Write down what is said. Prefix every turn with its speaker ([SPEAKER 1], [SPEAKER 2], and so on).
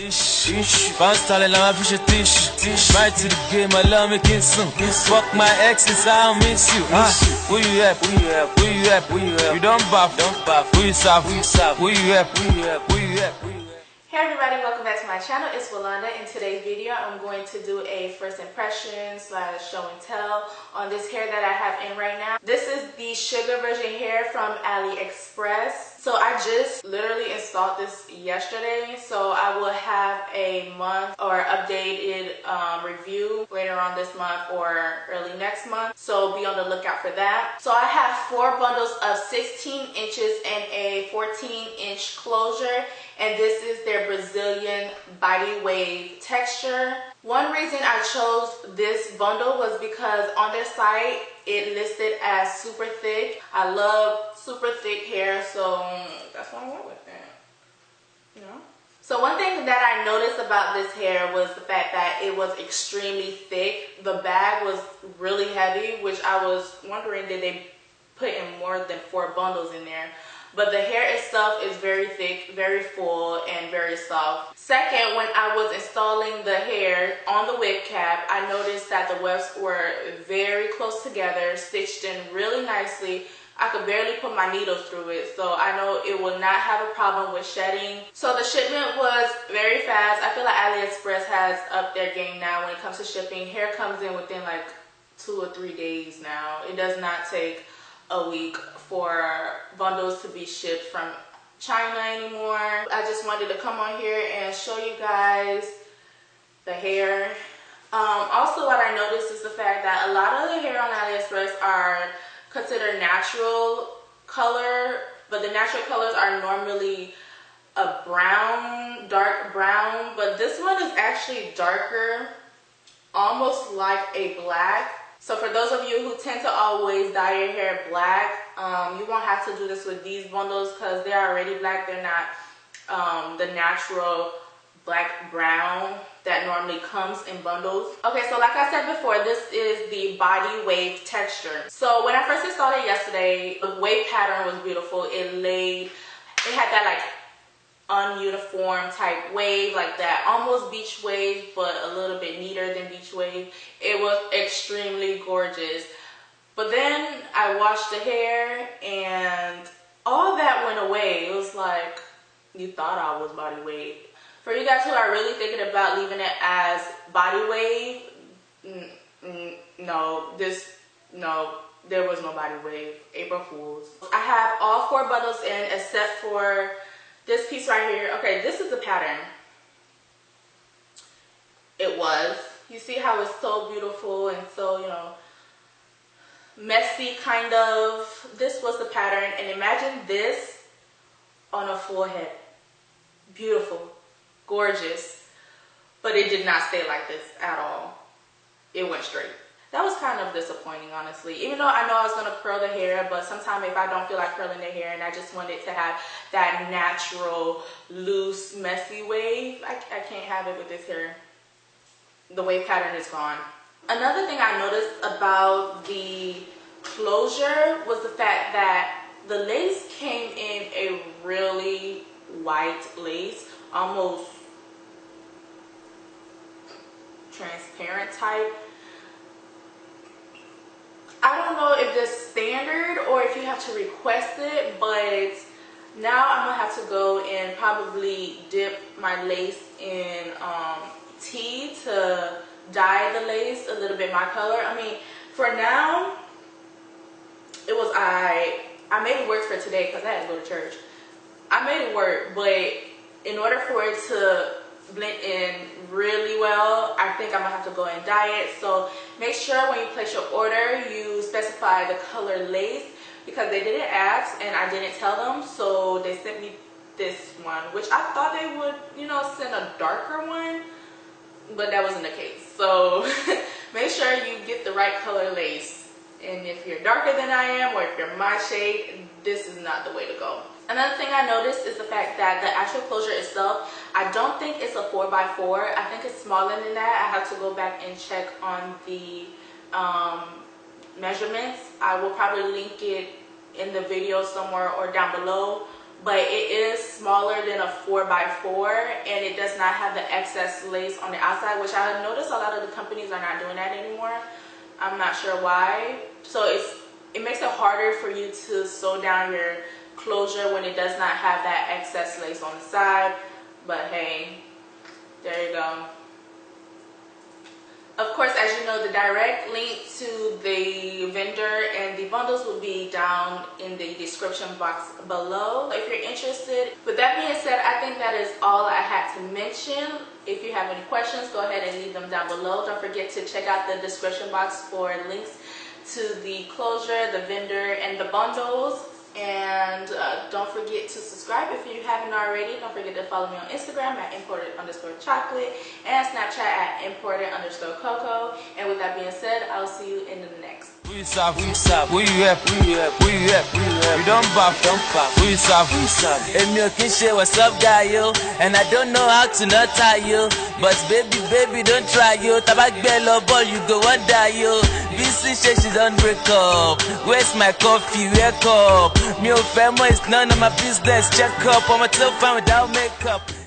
[SPEAKER 1] Bounce style la ma fiche tiche. Right to the game, I love me kiss some. Fuck my exes, I'll miss you. Who you at? Who you at? Who you at? Who you at? You don't buff. Who you soft? Who you soft? Who you at? Who you at? Who you at?
[SPEAKER 2] Hey everybody, welcome back to my channel. It's Wilonda. In today's video, I'm going to do a first impression / show and tell on this hair that I have in right now. This is the Sugar Version hair from Aliexpress. So I just literally installed this yesterday. So I will have a month or updated review later on this month or early next month. So be on the lookout for that. So I have 4 bundles of 16 inches and a 14-inch closure. And this is their Brazilian body wave texture. One reason I chose this bundle was because on their site it listed as super thick. I love super thick hair, so that's why I went with it. You know? So one thing that I noticed about this hair was the fact that it was extremely thick. The bag was really heavy, which I was wondering, did they put in more than 4 bundles in there? But the hair itself is very thick, very full, and very soft. Second, when I was installing the hair on the wig cap, I noticed that the wefts were very close together, stitched in really nicely. I could barely put my needles through it, so I know it will not have a problem with shedding. So the shipment was very fast. I feel like AliExpress has upped their game now when it comes to shipping. Hair comes in within like 2 or 3 days now. It does not take a week for bundles to be shipped from China anymore. I just wanted to come on here and show you guys the hair. Also, what I noticed is the fact that a lot of the hair on AliExpress are considered natural color, but the natural colors are normally a brown, dark brown, but this one is actually darker, almost like a black. So for those of you who tend to always dye your hair black, you won't have to do this with these bundles because they're already black. They're not the natural black brown that normally comes in bundles. Okay, so like I said before, this is the body wave texture. So when I first installed it yesterday, the wave pattern was beautiful. It had that like ununiform type wave, like that almost beach wave, but a little bit neater than beach wave. It was extremely gorgeous. But then I washed the hair and all that went away. It was like you thought I was body wave. For you guys who are really thinking about leaving it as body wave, no, there was no body wave. April Fools. I have all 4 bundles in except for this piece right here. Okay, this is the pattern. You see how it's so beautiful and so, you know, messy kind of. This was the pattern, and imagine this on a full head. Beautiful, gorgeous, but it did not stay like this at all. It went straight. That was kind of disappointing, honestly. Even though I know I was going to curl the hair, but sometimes if I don't feel like curling the hair and I just want it to have that natural, loose, messy wave, I can't have it with this hair. The wave pattern is gone. Another thing I noticed about the closure was the fact that the lace came in a really white lace, almost transparent type. I don't know if this is standard or if you have to request it, but now I'm gonna have to go and probably dip my lace in tea to dye the lace a little bit my color. I mean, for now, it was I made it work for today because I had to go to church. I made it work, but in order for it to blend in really well, I think I'm gonna have to go and dye it. So make sure when you place your order, you specify the color lace, because they didn't ask and I didn't tell them, so they sent me this one, which I thought they would, you know, send a darker one, but that wasn't the case. So make sure you get the right color lace, and if you're darker than I am, or if you're my shade, this is not the way to go. Another thing I noticed is the fact that the actual closure itself, I don't think it's a 4x4. I think it's smaller than that. I have to go back and check on the measurements. I will probably link it in the video somewhere or down below. but it is smaller than a 4x4, and it does not have the excess lace on the outside, which I noticed a lot of the companies are not doing that anymore. I'm not sure why. So it makes it harder for you to sew down your closure when it does not have that excess lace on the side. But hey, there you go. Of course, as you know, the direct link to the vendor and the bundles will be down in the description box below if you're interested. With that being said, I think that is all I had to mention. If you have any questions, go ahead and leave them down below. Don't forget to check out the description box for links to the closure, the vendor, and the bundles. And don't forget to subscribe if you haven't already. Don't forget to follow me on Instagram at imported_chocolate and Snapchat at imported_cocoa. And with that being said, I'll see you in the next.
[SPEAKER 1] We you up, we don't buff, we stop. And you can share what's up, guy, yo. And I don't know how to not tie you. But baby, don't try, yo. Tabak bello ball, you go wonder, yo. BC says she don't break up. Where's my coffee? Wake up. Me family is none of my business. Check up. I'm a tough fan without makeup.